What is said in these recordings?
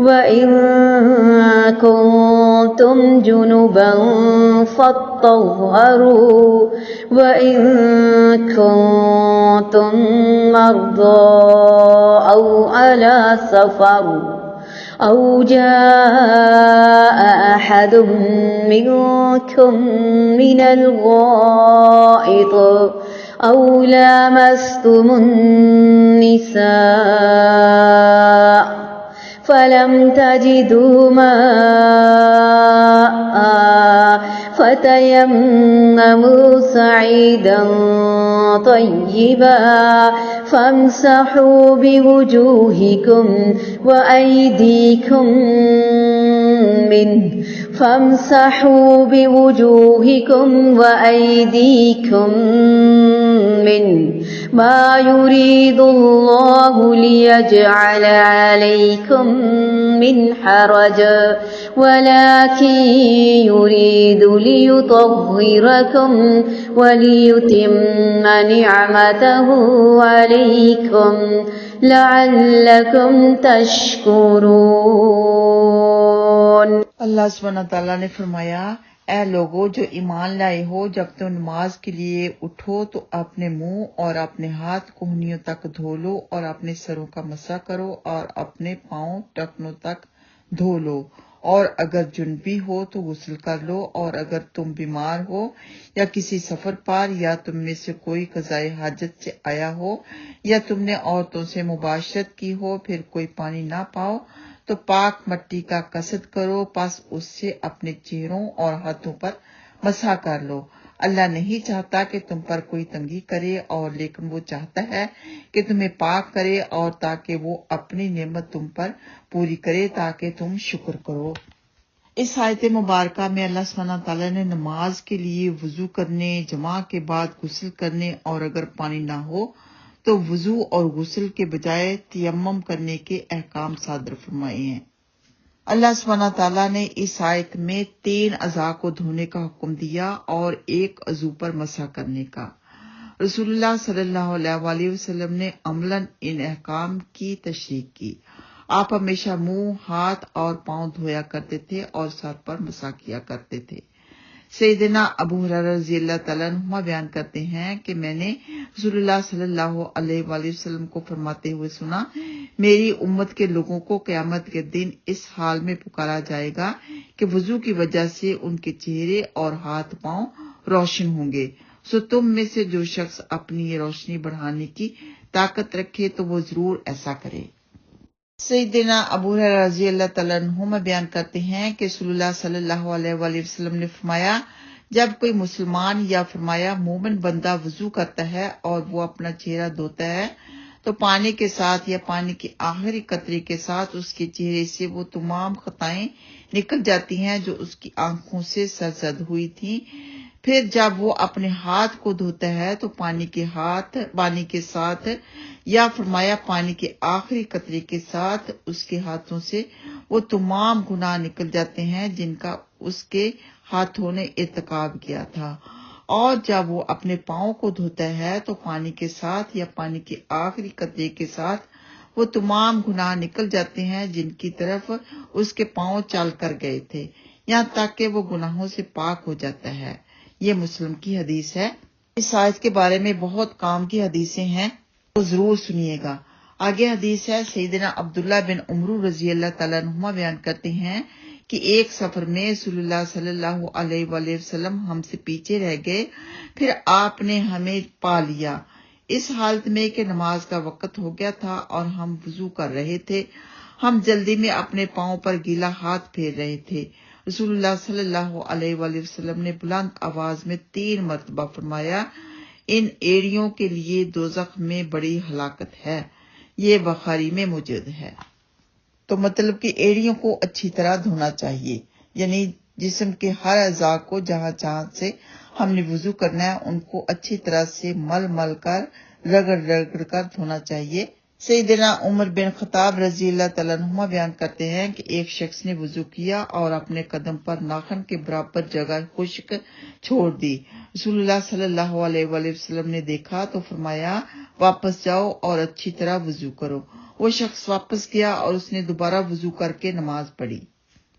وَإِن كُنتُمْ جُنُبًا فَاطَّهَّرُوا وَإِن كُنتُم مَّرْضَىٰ أَوْ عَلَىٰ سَفَرٍ أَوْ جَاءَ أَحَدٌ مِّنكُم مِّنَ الْغَائِطِ أَوْ لَامَسْتُمُ النِّسَاءَ فلم تجدوا ماء فتيمموا صعيدا طيبا فامسحوا بوجوهكم وأيديكم منه ما يريد الله ليجعل عليكم من حرج ولكن يريد ليطهركم وليتم نعمته عليكم لعلكم تشكرون۔ اللہ سبحانہ تعالیٰ نے فرمایا، اے لوگو جو ایمان لائے ہو، جب تم نماز کے لیے اٹھو تو اپنے منہ اور اپنے ہاتھ کوہنیوں تک دھو لو اور اپنے سروں کا مسح کرو اور اپنے پاؤں ٹکنوں تک دھو لو، اور اگر جنبی ہو تو غسل کر لو، اور اگر تم بیمار ہو یا کسی سفر پر یا تم میں سے کوئی قضائے حاجت سے آیا ہو یا تم نے عورتوں سے مباشرت کی ہو، پھر کوئی پانی نہ پاؤ تو پاک مٹی کا قصد کرو، پس اس سے اپنے چہروں اور ہاتھوں پر مسح کر لو۔ اللہ نہیں چاہتا کہ تم پر کوئی تنگی کرے، اور لیکن وہ چاہتا ہے کہ تمہیں پاک کرے، اور تاکہ وہ اپنی نعمت تم پر پوری کرے تاکہ تم شکر کرو۔ اس آیت مبارکہ میں اللہ سبحانہ تعالیٰ نے نماز کے لیے وضو کرنے، جماع کے بعد غسل کرنے، اور اگر پانی نہ ہو تو وضو اور غسل کے بجائے تیمم کرنے کے احکام صادر فرمائے ہیں۔ اللہ سبحانہ تعالیٰ نے اس آیت میں 3 اعضاء کو دھونے کا حکم دیا اور 1 عضو پر مسح کرنے کا۔ رسول اللہ صلی اللہ علیہ وآلہ وسلم نے عملاً ان احکام کی تشریح کی۔ آپ ہمیشہ منہ، ہاتھ اور پاؤں دھویا کرتے تھے اور سر پر مسح کیا کرتے تھے۔ سیدنا ابو ہریرہ رضی اللہ تعالیٰ عنہ بیان کرتے ہیں کہ میں نے رسول اللہ صلی اللہ علیہ وآلہ وسلم کو فرماتے ہوئے سنا، میری امت کے لوگوں کو قیامت کے دن اس حال میں پکارا جائے گا کہ وضو کی وجہ سے ان کے چہرے اور ہاتھ پاؤں روشن ہوں گے، سو تم میں سے جو شخص اپنی یہ روشنی بڑھانے کی طاقت رکھے تو وہ ضرور ایسا کرے۔ سیدنا ابو ہریرہ رضی اللہ تعالیٰ عنہ بیان کرتے ہیں کہ رسول اللہ صلی اللہ علیہ وآلہ وسلم نے فرمایا، جب کوئی مسلمان یا فرمایا مومن بندہ وضو کرتا ہے اور وہ اپنا چہرہ دھوتا ہے تو پانی کے ساتھ یا پانی کے آخری قطرے کے ساتھ اس کے چہرے سے وہ تمام خطائیں نکل جاتی ہیں جو اس کی آنکھوں سے سرزد ہوئی تھیں۔ پھر جب وہ اپنے ہاتھ کو دھوتا ہے تو پانی کے ساتھ یا فرمایا پانی کے آخری قطرے کے ساتھ اس کے ہاتھوں سے وہ تمام گناہ نکل جاتے ہیں جن کا اس کے ہاتھوں نے ارتکاب کیا تھا، اور جب وہ اپنے پاؤں کو دھوتا ہے تو پانی کے ساتھ یا پانی کے آخری قطرے کے ساتھ وہ تمام گناہ نکل جاتے ہیں جن کی طرف اس کے پاؤں چل کر گئے تھے، یہاں تک کہ وہ گناہوں سے پاک ہو جاتا ہے۔ یہ مسلم کی حدیث ہے۔ اس آیت کے بارے میں بہت کام کی حدیثیں ہیں تو ضرور سنیے گا۔ آگے حدیث ہے، سیدنا عبداللہ بن عمرو رضی اللہ تعالیٰ عنہ بیان کرتے ہیں کہ ایک سفر میں رسول اللہ صلی اللہ علیہ وآلہ وسلم ہم سے پیچھے رہ گئے، پھر آپ نے ہمیں پا لیا۔ اس حالت میں کہ نماز کا وقت ہو گیا تھا اور ہم وضو کر رہے تھے، ہم جلدی میں اپنے پاؤں پر گیلا ہاتھ پھیر رہے تھے۔ رسول اللہ صلی اللہ علیہ وآلہ وسلم نے بلند آواز میں 3 مرتبہ فرمایا، ان ایڑیوں کے لیے دوزخ میں بڑی ہلاکت ہے۔ یہ بخاری میں موجود ہے۔ تو مطلب کہ ایڑیوں کو اچھی طرح دھونا چاہیے، یعنی جسم کے ہر اعضاء کو جہاں جہاں سے ہم نے وضو کرنا ہے ان کو اچھی طرح سے مل کر رگڑ کر دھونا چاہیے۔ سیدنا عمر بن خطاب رضی اللہ تعالیٰ عنہ بیان کرتے ہیں کہ ایک شخص نے وضو کیا اور اپنے قدم پر ناخن کے برابر جگہ خشک چھوڑ دی۔ رسول اللہ صلی اللہ علیہ وآلہ وسلم نے دیکھا تو فرمایا، واپس جاؤ اور اچھی طرح وضو کرو۔ وہ شخص واپس گیا اور اس نے دوبارہ وضو کر کے نماز پڑھی۔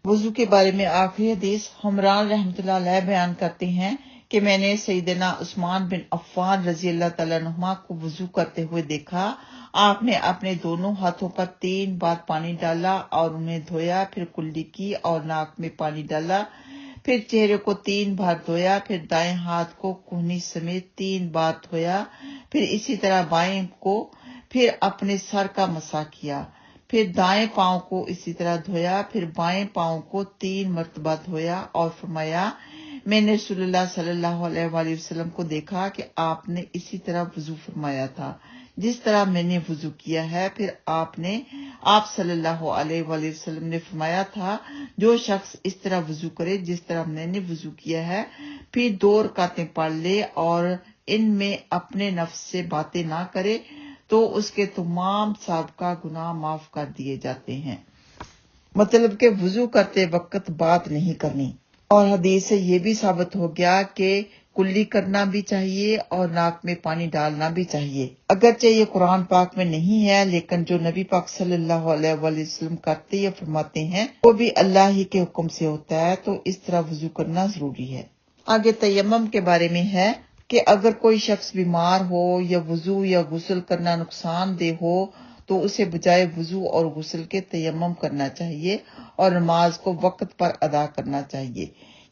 وضو کے بارے میں آخری حدیث حمران رحمۃ اللہ علیہ بیان کرتے ہیں کہ میں نے سیدنا عثمان بن عفان رضی اللہ تعالیٰ عنہ کو وضو کرتے ہوئے دیکھا۔ آپ نے اپنے دونوں ہاتھوں پر 3 بار پانی ڈالا اور انہیں دھویا، پھر کلی کی اور ناک میں پانی ڈالا، پھر چہرے کو 3 بار دھویا، پھر دائیں ہاتھ کو کہنی سمیت 3 بار دھویا، پھر اسی طرح بائیں کو، پھر اپنے سر کا مسح کیا، پھر دائیں پاؤں کو اسی طرح دھویا، پھر بائیں پاؤں کو 3 مرتبہ دھویا اور فرمایا، میں نے رسول اللہ صلی اللہ علیہ وآلہ وسلم کو دیکھا کہ آپ نے اسی طرح وضو فرمایا تھا جس طرح میں نے وضو کیا ہے۔ پھر آپ صلی اللہ علیہ وآلہ وسلم نے فرمایا تھا، جو شخص اس طرح وضو کرے جس طرح میں نے وضو کیا ہے، پھر 2 رکعتیں پڑھ لے اور ان میں اپنے نفس سے باتیں نہ کرے تو اس کے تمام سابقہ گناہ معاف کر دیے جاتے ہیں۔ مطلب کہ وضو کرتے وقت بات نہیں کرنی۔ اور حدیث سے یہ بھی ثابت ہو گیا کہ کلی کرنا بھی چاہیے اور ناک میں پانی ڈالنا بھی چاہیے۔ اگرچہ یہ قرآن پاک میں نہیں ہے، لیکن جو نبی پاک صلی اللہ علیہ وآلہ وسلم کرتے یا فرماتے ہیں وہ بھی اللہ ہی کے حکم سے ہوتا ہے، تو اس طرح وضو کرنا ضروری ہے۔ آگے تیمم کے بارے میں ہے کہ اگر کوئی شخص بیمار ہو یا وضو یا غسل کرنا نقصان دہ ہو تو اسے بجائے وضو اور غسل کے تیمم کرنا چاہیے اور نماز کو وقت پر ادا کرنا چاہیے،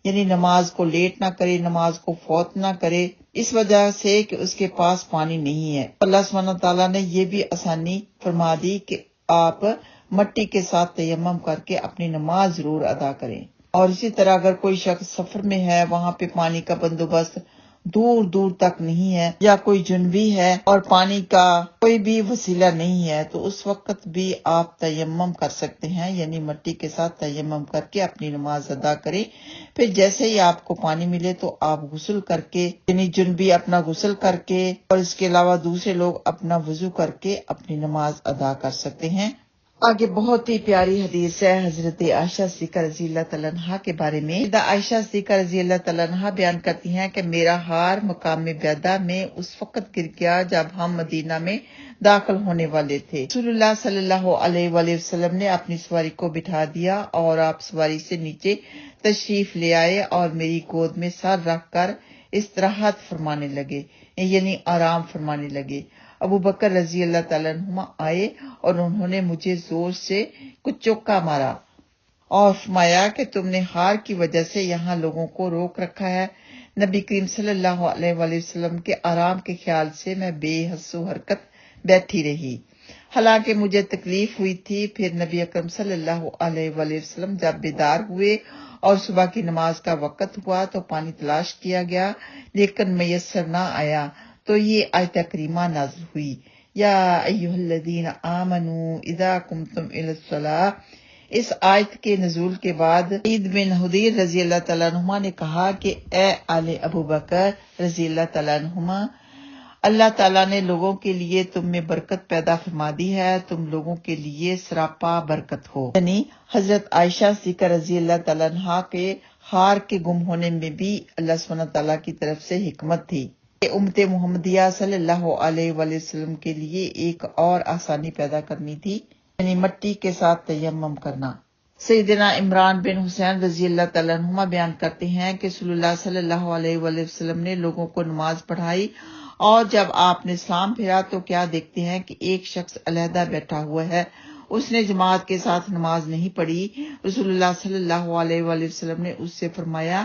یعنی نماز کو لیٹ نہ کرے، نماز کو فوت نہ کرے، اس وجہ سے کہ اس کے پاس پانی نہیں ہے۔ اللہ سبحانہ تعالیٰ نے یہ بھی آسانی فرما دی کہ آپ مٹی کے ساتھ تیمم کر کے اپنی نماز ضرور ادا کریں۔ اور اسی طرح اگر کوئی شخص سفر میں ہے، وہاں پہ پانی کا بندوبست دور تک نہیں ہے، یا کوئی جنبی ہے اور پانی کا کوئی بھی وسیلہ نہیں ہے، تو اس وقت بھی آپ تیمم کر سکتے ہیں، یعنی مٹی کے ساتھ تیمم کر کے اپنی نماز ادا کریں۔ پھر جیسے ہی آپ کو پانی ملے تو آپ غسل کر کے، یعنی جنبی اپنا غسل کر کے اور اس کے علاوہ دوسرے لوگ اپنا وضو کر کے اپنی نماز ادا کر سکتے ہیں۔ آگے بہت ہی پیاری حدیث ہے حضرت عائشہ صدیقہ رضی اللہ تعالیٰ عنہ کے بارے میں۔ عائشہ صدیقہ رضی اللہ تعالیٰ عنہ بیان کرتی ہیں کہ میرا ہار مقام بیدہ میں اس وقت گر گیا جب ہم مدینہ میں داخل ہونے والے تھے۔ رسول اللہ صلی اللہ علیہ وآلہ وسلم نے اپنی سواری کو بٹھا دیا اور آپ سواری سے نیچے تشریف لے آئے اور میری گود میں سر رکھ کر استراحت فرمانے لگے، یعنی آرام فرمانے لگے۔ ابو بکر رضی اللہ تعالیٰ عنہ آئے اور انہوں نے مجھے زور سے کچھ چوکا مارا اور فرمایا کہ تم نے ہار کی وجہ سے یہاں لوگوں کو روک رکھا ہے۔ نبی کریم صلی اللہ علیہ وآلہ وسلم کے آرام کے خیال سے میں بے حس و حرکت بیٹھی رہی، حالانکہ مجھے تکلیف ہوئی تھی۔ پھر نبی اکرم صلی اللہ علیہ وآلہ وسلم جب بیدار ہوئے اور صبح کی نماز کا وقت ہوا تو پانی تلاش کیا گیا لیکن میسر نہ آیا، تو یہ آیت کریمہ نازل ہوئی، یا ایھا الذین آمنوا اذا قمتم الی الصلاۃ۔ اس آیت کے نزول کے بعد سعید بن حضیر رضی اللہ تعالیٰ عنہ نے کہا کہ اے آل ابو بکر رضی اللہ تعالیٰ عنہ، اللہ تعالیٰ نے لوگوں کے لیے تم میں برکت پیدا فرما دی ہے، تم لوگوں کے لیے سراپا برکت ہو۔ یعنی حضرت عائشہ صدیقہ رضی اللہ تعالیٰ عنہ کے ہار کے گم ہونے میں بھی اللہ سبحانہ تعالیٰ کی طرف سے حکمت تھی کہ امت محمدیہ صلی اللہ علیہ وآلہ وسلم کے لیے ایک اور آسانی پیدا کرنی تھی، یعنی مٹی کے ساتھ تیمم کرنا۔ سیدنا عمران بن حسین رضی اللہ تعالیٰ عنہ بیان کرتے ہیں کہ رسول اللہ صلی اللہ علیہ وآلہ وسلم نے لوگوں کو نماز پڑھائی اور جب آپ نے سلام پھیرا تو کیا دیکھتے ہیں کہ ایک شخص علیحدہ بیٹھا ہوا ہے، اس نے جماعت کے ساتھ نماز نہیں پڑھی۔ رسول اللہ صلی اللہ علیہ وآلہ وسلم نے اس سے فرمایا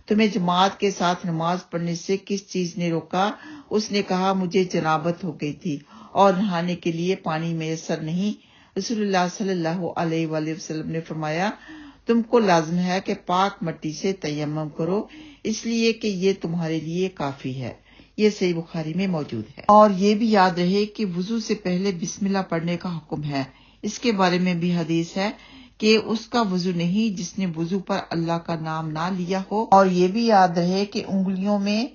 تمہیں جماعت کے ساتھ نماز پڑھنے سے کس چیز نے روکا؟ اس نے کہا مجھے جنابت ہو گئی تھی اور نہانے کے لیے پانی میسر نہیں۔ رسول اللہ صلی اللہ علیہ وآلہ وسلم نے فرمایا تم کو لازم ہے کہ پاک مٹی سے تیمم کرو، اس لیے کہ یہ تمہارے لیے کافی ہے۔ یہ صحیح بخاری میں موجود ہے۔ اور یہ بھی یاد رہے کہ وضو سے پہلے بسم اللہ پڑھنے کا حکم ہے۔ اس کے بارے میں بھی حدیث ہے کہ اس کا وضو نہیں جس نے وضو پر اللہ کا نام نہ لیا ہو۔ اور یہ بھی یاد رہے کہ انگلیوں میں،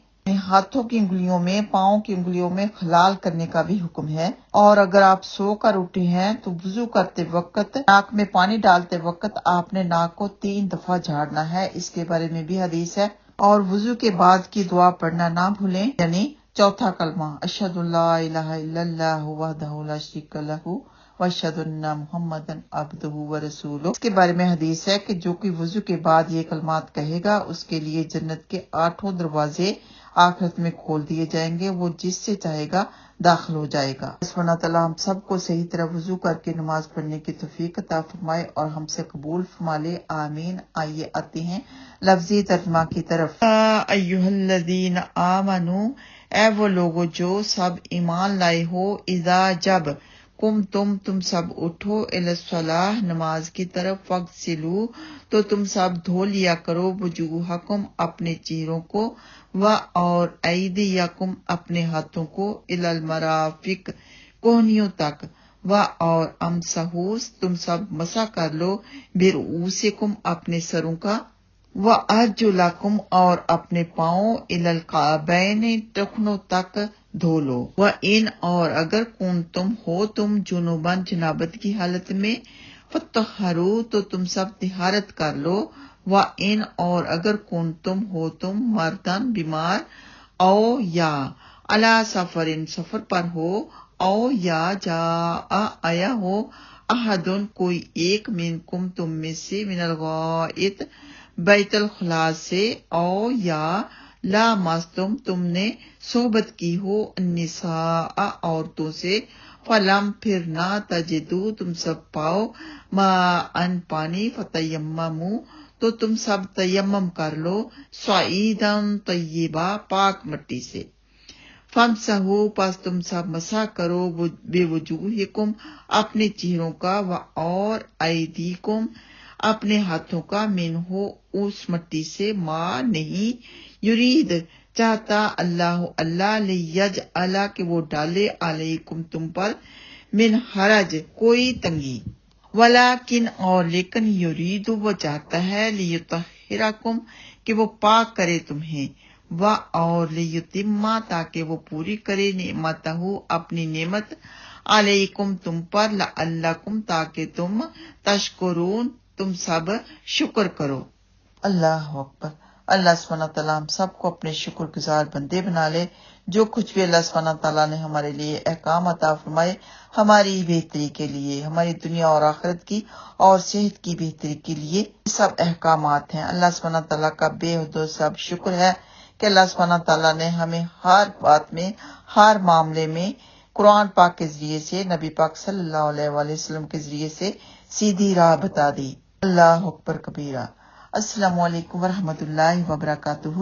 ہاتھوں کی انگلیوں میں، پاؤں کی انگلیوں میں خلال کرنے کا بھی حکم ہے۔ اور اگر آپ سو کر اٹھے ہیں تو وضو کرتے وقت ناک میں پانی ڈالتے وقت آپ نے ناک کو 3 دفعہ جھاڑنا ہے۔ اس کے بارے میں بھی حدیث ہے۔ اور وضو کے بعد کی دعا پڑھنا نہ بھولیں، یعنی چوتھا کلمہ اشہد اللہ الہ الا اللہ وحدہ لا شریک لہ واشہد ان محمدا عبدہ ورسولہ۔ اس کے بارے میں حدیث ہے کہ جو کوئی وضو کے بعد یہ کلمات کہے گا اس کے لیے جنت کے 8 دروازے آخرت میں کھول دیے جائیں گے، وہ جس سے چاہے گا داخل ہو جائے گا۔ سبحانہ تعالیٰ ہم سب کو صحیح طرح وضو کر کے نماز پڑھنے کی توفیق عطا فرمائے اور ہم سے قبول فرما لے، آمین۔ آئیے آتے ہیں لفظی ترجمہ کی طرف۔ ایھا الذین آمنوا، اے وہ لوگو جو سب ایمان لائے ہو، اذا جب تم سب اٹھو الی الصلاۃ نماز کی طرف، فاغسلوا تو تم سب دھو لیا کرو، وجوہکم اپنے چہروں کو، اور ایدیکم اپنے ہاتھوں کو، الی المرافق کوہنیوں تک، اور امسحوا تم سب مسح کر لو، برؤوسکم اپنے سروں کا، وارجلکم اور اپنے پاؤں، الی الکعبین ٹخنوں تک دھو لو، وان اور اگر کنتم ہو تم جنوباً جنابت کی حالت میں، فطہروا تو تم سب طہارت کر لو، وان اور اگر کنتم ہو تم مردن بیمار، او یا علی سفرن سفر پر ہو، او یا جاء آیا ہو، احدن کوئی ایک، منکم تم میں سے، من الغائط بیت الخلاء سے، او یا لامستم تم نے صحبت کی ہو، النساء عورتوں سے، فلم پھر نہ تجدو تم سب پاؤ، ماءً پانی، فتیمموا تو تم سب تیمم کر لو، صعیداً طیبا پاک مٹی سے، فامسحوا پس تم سب مسح کرو، بوجوہکم اپنے چہروں کا، اور ایدیکم اپنے ہاتھوں کا، منہ اس مٹی سے، ما نہیں، یرید چاہتا، اللہ لیجعل کہ وہ ڈالے، علیکم تم پر، من حرج کوئی تنگی، ولیکن اور لیکن، یرید وہ چاہتا ہے، لیطہرکم کہ وہ پاک کرے تمہیں، اور لیتم تاکہ وہ پوری کرے، نعمتہ اپنی نعمت، علیکم تم پر، لعلکم تاکہ تم، تشکرون تم سب شکر کرو۔ اللہ اکبر۔ اللہ سبحانہ تعالیٰ ہم سب کو اپنے شکر گزار بندے بنا لے۔ جو کچھ بھی اللہ سبحانہ تعالیٰ نے ہمارے لیے احکام عطا فرمائے ہماری بہتری کے لیے، ہماری دنیا اور آخرت کی اور صحت کی بہتری کے لیے سب احکامات ہیں۔ اللہ سبحانہ تعالیٰ کا بے حد سب شکر ہے کہ اللہ سبحانہ تعالیٰ نے ہمیں ہر بات میں، ہر معاملے میں قرآن پاک کے ذریعے سے، نبی پاک صلی اللہ علیہ وآلہ وسلم کے ذریعے سے سیدھی راہ بتا دی۔ اللہ اکبر کبیرہ۔ السلام علیکم ورحمۃ اللہ وبرکاتہ۔